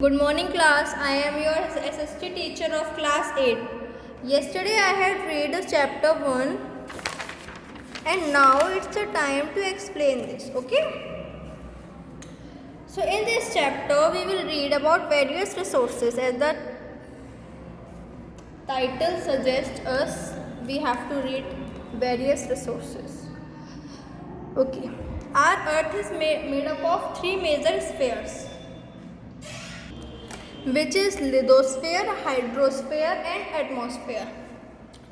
Good morning class, I am your SST teacher of class 8. Yesterday I had read chapter 1 and now it's the time to explain this, okay? So in this chapter we will read about various resources. As the title suggests us, we have to read various resources. Okay. Our earth is made up of three major spheres, which is lithosphere, hydrosphere and atmosphere.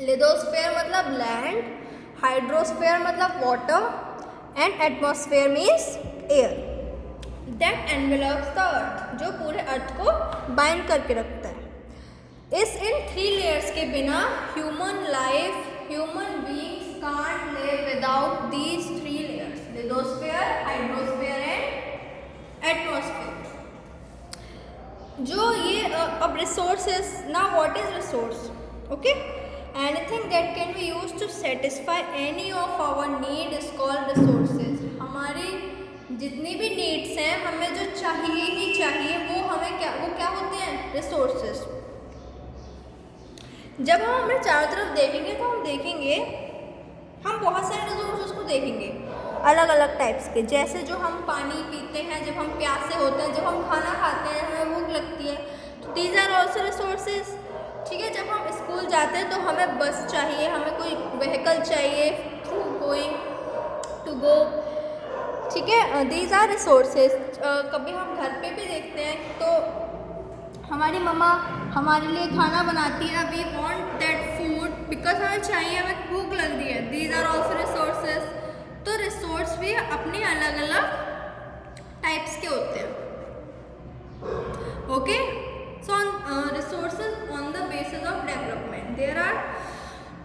Lithosphere मतलब land, hydrosphere मतलब water and atmosphere means air that envelopes the earth, जो पूरे अर्थ को bind करके रखता है. In three layers के बिना human beings can't live without these three layers, lithosphere, hydrosphere and atmosphere. जो ये अब रिसोर्सेज ना, what is resource? Okay, anything that can be use to satisfy any of our need is called resources. हमारी जितनी भी needs हैं, हमें जो चाहिए ही चाहिए वो क्या होते हैं? रिसोर्सेज. जब हम अपने चारों तरफ देखेंगे तो हम देखेंगे, हम बहुत सारे रिसोर्सेज को देखेंगे अलग अलग टाइप्स के. जैसे जो हम पानी पीते हैं जब हम प्यासे होते हैं, जब हम खाना खाते हैं हमें भूख लगती है, तो दीज आर ऑल्सो रिसोर्सेज. ठीक है, जब हम स्कूल जाते हैं तो हमें बस चाहिए, हमें कोई व्हीकल चाहिए थ्रू गोइंग टू गो. ठीक है, दीज आर रिसोर्सेज. कभी हम घर पे भी देखते हैं तो हमारी मम्मा हमारे लिए खाना बनाती है, we want that food because हमें चाहिए, हमें भूख लग रही है. These are also resources. तो रिसोर्स भी अपने अलग अलग टाइप्स के होते हैं. Okay, so resources on the basis of development. There are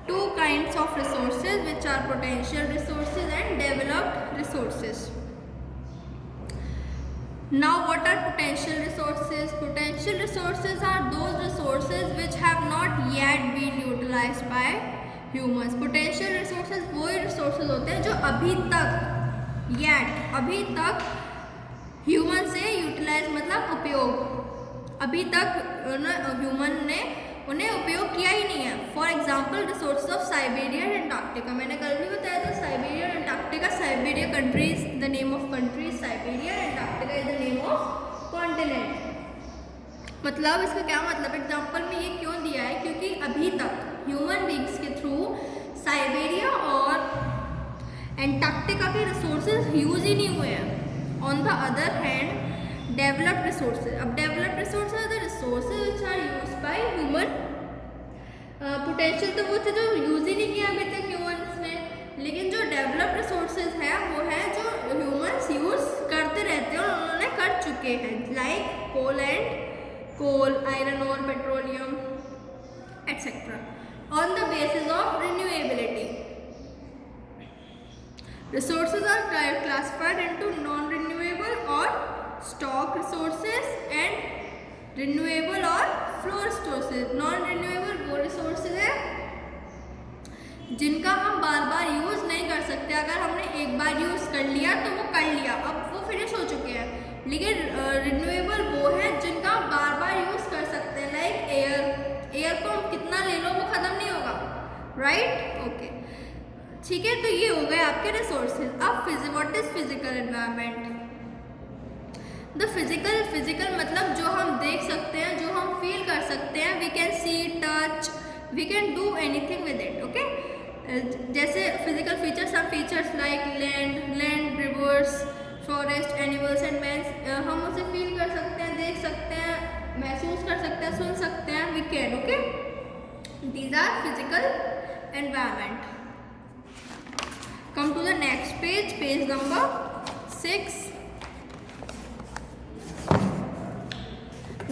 two kinds of resources, which are potential resources and developed resources. Now what are potential resources? Potential resources are those resources which have not yet been utilized by humans. Potential resources वो resources होते हैं जो अभी तक human से utilise मतलब उपयोग, अभी तक ह्यूमन ने उन्हें उपयोग किया ही नहीं है. For example resources of Siberia and Antarctica. मैंने कल भी बताया था साइबेरिया और Antarctica. Siberia country is the name of country, Siberia and Antarctica is the name of continent. मतलब इसका क्या मतलब? एग्जाम्पल में ये क्यों दिया है? क्योंकि अभी तक ह्यूमन बींग्स के थ्रू साइबेरिया और अंटार्कटिका के रिसोर्सेज यूज ही नहीं हुए हैं. On the other hand developed resources. अब developed resources are the resources which are used by human. Potential तो वो थे जो यूज ही नहीं किया अभी तक ह्यूमंस ने, लेकिन जो डेवलप्ड रिसोर्सेज है वो है जो ह्यूमंस यूज करते रहते हैं और उन्होंने कर चुके हैं, लाइक कोल, आयरन और petroleum etcetera, on the basis of renewability. Resources are classified into non-renewable or stock resources and renewable or flow resources. Non-renewable वो resources है जिनका हम बार बार यूज़ नहीं कर सकते. अगर हमने एक बार यूज़ कर लिया तो वो कर लिया, अब वो फिनिश हो चुके हैं. लेकिन रिन्यूएबल वो है जिनका हम बार बार यूज़ कर सकते हैं, लाइक एयर को हम कितना ले लो वो ख़त्म नहीं होगा, राइट? ओके, ठीक है. तो ये हो गए आपके रिसोर्सेज. अब what is physical environment? The physical मतलब जो हम देख सकते हैं, जो हम फील कर सकते हैं. We can see, touch, we can do anything with it. Okay, जैसे physical features, some features like land, rivers, forest, animals and man. हम उसे फील कर सकते हैं, देख सकते हैं, महसूस कर सकते हैं, सुन सकते हैं. We can. Okay, these are physical environment. Come to the next page number 6.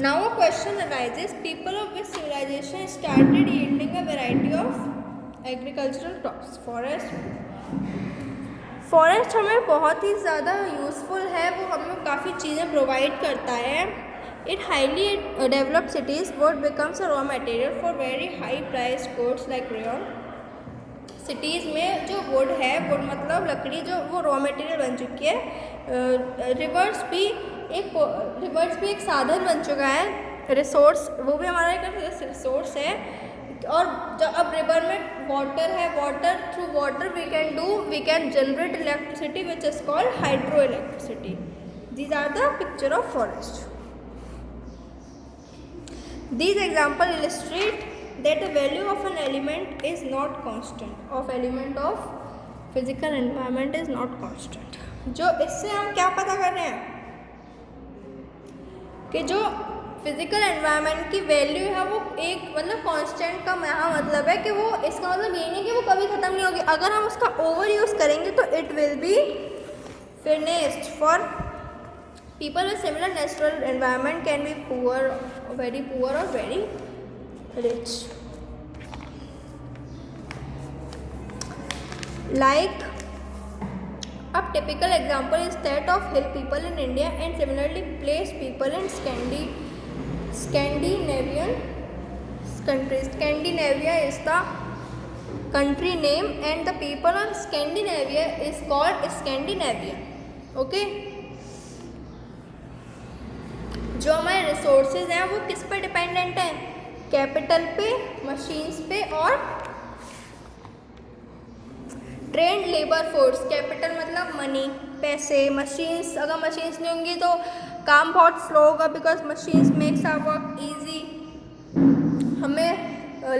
Now a question arises, people of which civilization started yielding a variety of agricultural crops? Forest हमें बहुत ही ज़्यादा यूज़फुल है, वो हमें काफ़ी चीज़ें प्रोवाइड करता है. It highly developed cities wood becomes a raw material for very high priced goods like rayon. Cities में जो वुड है, वुड मतलब लकड़ी, जो वो रॉ मटेरियल बन चुकी है. रिवर्स भी एक रिवर्स भी एक साधन बन चुका है, रिसोर्स, वो भी हमारा एक रिसोर्स है। और जब अब रिवर में वाटर है, water through water we can generate electricity which is called hydro electricity. These are the picture of forest. These examples illustrate that the value of an element is not constant, of element of physical environment is not constant। जो इससे हम क्या पता कर रहे हैं कि जो फिजिकल एनवायरनमेंट की वैल्यू है वो एक मतलब कांस्टेंट का यहाँ मतलब है कि वो, इसका मतलब ये नहीं कि वो कभी ख़त्म नहीं होगी। अगर हम उसका ओवर यूज़ करेंगे तो it will be finished. For people with similar natural environment can be poor or very rich। Like a typical example is that of hill people in India and similarly placed people in Scandinavian countries। Scandinavia is the country name and the people of Scandinavia is called Scandinavian। Okay, जो हमारे resources हैं वो किस पे dependent हैं? Capital पे, machines पे और ट्रेंड लेबर फोर्स। कैपिटल मतलब मनी, पैसे, मशीन्स, अगर मशीन्स नहीं होंगी तो काम बहुत स्लो होगा because machines makes our work easy. हमें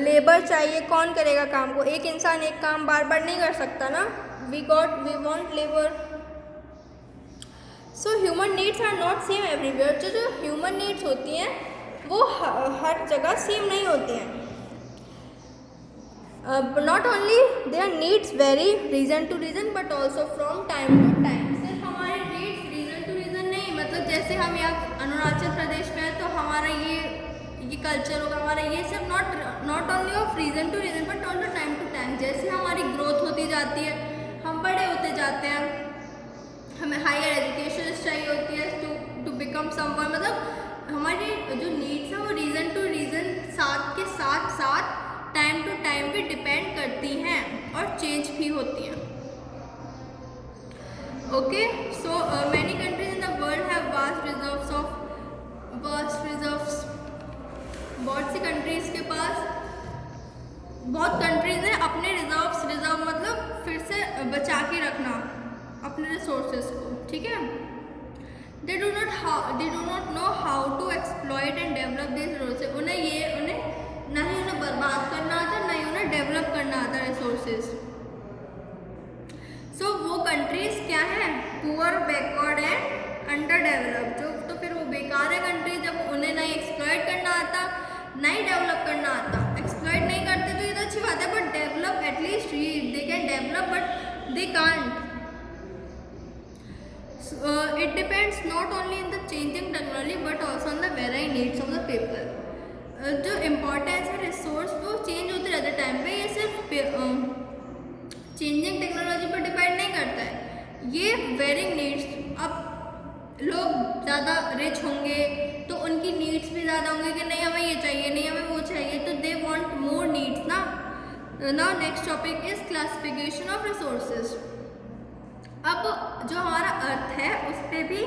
लेबर चाहिए, कौन करेगा काम को? एक इंसान एक काम बार बार नहीं कर सकता ना। We want labour. So human needs are not same everywhere. जो ह्यूमन नीड्स होती हैं वो हर जगह सेम नहीं होती हैं। Not only there needs vary region to region but also from time to time. सिर्फ हमारे नीड्स रीजन टू रीजन नहीं, मतलब जैसे हम यहाँ अरुणाचल प्रदेश में हैं तो हमारा ये कल्चर होगा, हमारा ये सब not only of region to region but also time to time. जैसे हमारी ग्रोथ होती जाती है, हम बड़े होते जाते हैं, हमें हायर एजुकेशन चाहिए होती है टू बिकम समवन। मतलब हमारी जो नीड्स हैं वो रीज़न टू रीज़न साथ के साथ साथ टाइम टू टाइम भी डिपेंड करती हैं और चेंज भी होती हैं। Okay, so many countries in the world have vast reserves. बहुत सी कंट्रीज़ के पास, बहुत कंट्रीज़ हैं अपने रिजर्व मतलब फिर से बचा के रखना अपने रिसोर्सेज को, ठीक है। They do not know how to exploit and develop this resources. उन्हें ना ही उन्हें बर्बाद करना आता, ना ही उन्हें डेवलप करना आता रिसोर्सेज। सो वो कंट्रीज क्या है? Poor, backward and under develop. जो तो फिर वो बेकार है कंट्री जब उन्हें ना ही एक्सप्लॉइट करना आता, ना ही डेवलप करना आता। एक्सप्लॉइट नहीं करते तो ये तो अच्छी बात है, but develop at least they can develop but they can't. It depends not only in the changing technology but also on the varying needs of the people। जो इम्पोर्टेंस है रिसोर्स वो चेंज होते रहते टाइम पे। ये सिर्फ चेंजिंग टेक्नोलॉजी पर depend नहीं करता है, ये वेरिंग नीड्स। अब लोग ज़्यादा रिच होंगे तो उनकी नीड्स भी ज़्यादा होंगे कि नहीं हमें ये चाहिए, नहीं हमें वो चाहिए, तो दे वांट मोर नीड्स ना। Now next topic is classification of resources. अब जो हमारा अर्थ है उस पर भी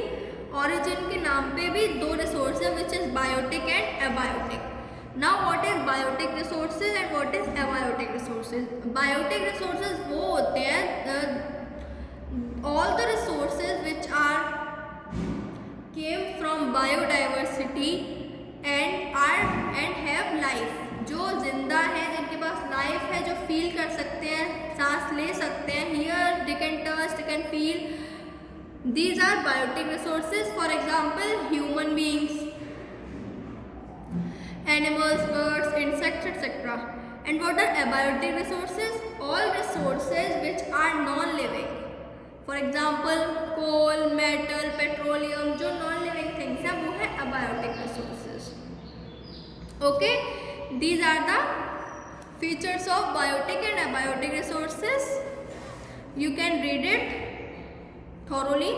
ऑरिजिन के नाम पे भी दो रिसोर्स है which is biotic and abiotic. Now what is biotic resources and what is abiotic resources? Biotic resources वो होते हैं all the resources which are came from biodiversity and have life. जो जिंदा है, जिनके पास लाइफ है, जो फील कर सकते हैं, सांस ले सकते हैं, here they can touch, they can feel. These are biotic resources. For example human beings, animals, birds, insects, etc. And what are abiotic resources? All resources which are non-living. For example, coal, metal, petroleum, जो non-living things हैं वो है abiotic resources. Okay, these are the features of biotic and abiotic resources. You can read it thoroughly.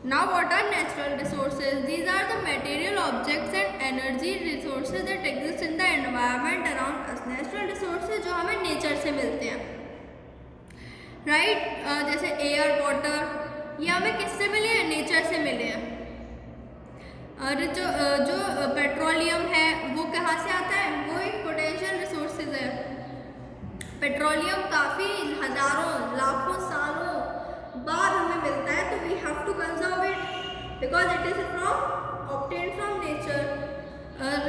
Now what are natural resources? These are the material objects and energy resources that exist in the environment around us. Natural resources जो हमें nature से मिलते हैं, right जैसे air, water, ये हमें किससे मिले हैं? नेचर से मिले हैं, जो पेट्रोलियम है वो कहाँ से आता है, वो एक पोटेंशियल रिसोर्सेज है। पेट्रोलियम काफ़ी हज़ारों लाखों सालों बाद हमें मिलता है, तो we have to conserve it because it is from obtain from nature.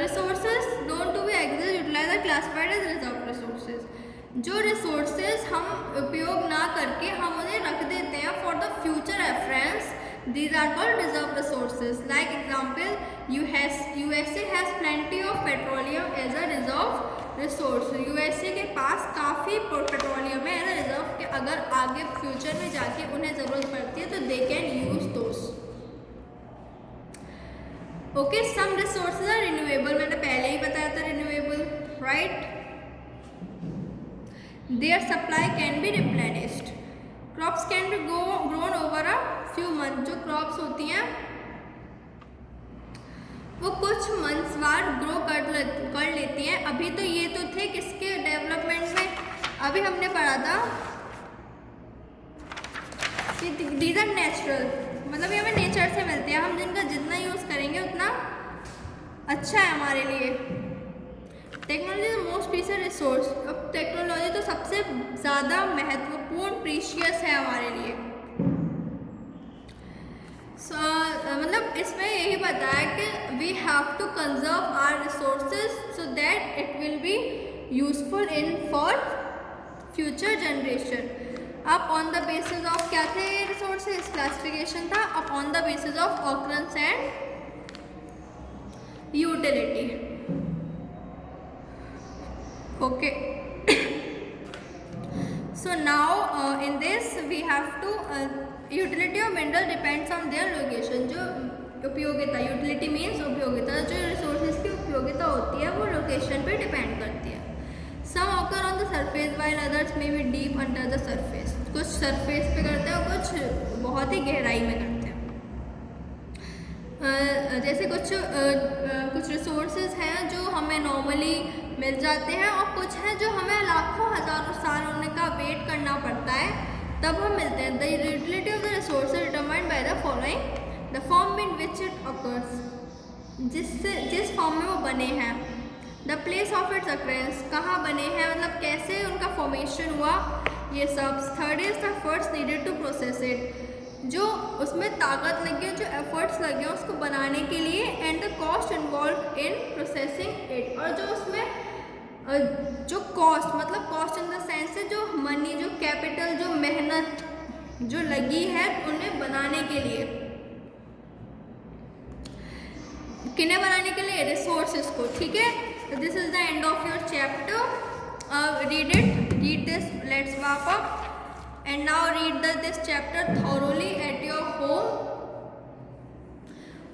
Resources known to be exist utilise are classified as reserve resources. जो रिसोर्सेज हम उपयोग ना करके हम उन्हें रख देते हैं for the future reference, these are called reserve resources. Like example, USA has plenty of petroleum as a reserve resource. USA के पास काफ़ी पेट्रोलियम है एज अ रिजर्व के, अगर आगे फ्यूचर में जाके उन्हें ज़रूरत पड़ती है तो they can use those. Okay, some resources are renewable, मैंने पहले ही बताया था renewable, right. Their supply can be replenished. Crops can be grown over a few month. जो क्रॉप्स होती हैं वो कुछ मंथ्स बाद ग्रो कर लेती हैं। अभी तो ये तो थे किसके डेवलपमेंट में, अभी हमने पढ़ा था कि दीज आर नेचुरल, मतलब ये हमें नेचर से मिलते हैं, हम जिनका जितना यूज़ करेंगे उतना अच्छा है हमारे लिए। Technology is most precious resource. अब टेक्नोलॉजी तो सबसे ज़्यादा महत्वपूर्ण प्रीशियस है हमारे लिए। मतलब इसमें यही बताया कि we have to conserve our resources so that it will be useful in for future generation. अब ऑन द बेसिस ऑफ क्या थे रिसोर्सेज, क्लासिफिकेशन था। अब on the basis of occurrence and utility. Okay, so now in this we have to utility of mineral depends on their location। जो उपयोगिता, utility means उपयोगिता, जो resources की उपयोगिता होती है वो लोकेशन पे डिपेंड करती है। Some occur on the surface while others may be deep under the surface. कुछ सरफेस पे करते हैं और कुछ बहुत ही गहराई में करते हैं। जैसे कुछ रिसोर्सेज हैं जो हमें नॉर्मली मिल जाते हैं और कुछ हैं जो हमें लाखों हज़ारों साल उनका वेट करना पड़ता है तब हम मिलते हैं। The utility of the resource determined by the following, the form in which it occurs, जिस फॉर्म में वो बने हैं। The place of its occurrence, कहाँ बने हैं, मतलब कैसे उनका फॉर्मेशन हुआ, ये सब। Third is the efforts needed to process it, जो उसमें ताकत लगी है, जो एफर्ट्स लगे हैं उसको बनाने के लिए। And the cost involve in processing it, और जो उसमें जो कॉस्ट, मतलब कॉस्ट इन द सेंस से जो मनी, जो कैपिटल, जो मेहनत जो लगी है उन्हें बनाने के लिए। किन्हें बनाने के लिए, रिसोर्सेज को, ठीक है। This is the end of your chapter. Read it, read this, let's wrap up and now read this chapter thoroughly at your home.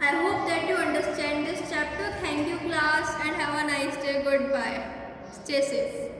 I hope that you understand this chapter. Thank you class and have a nice day. Goodbye. Stay safe.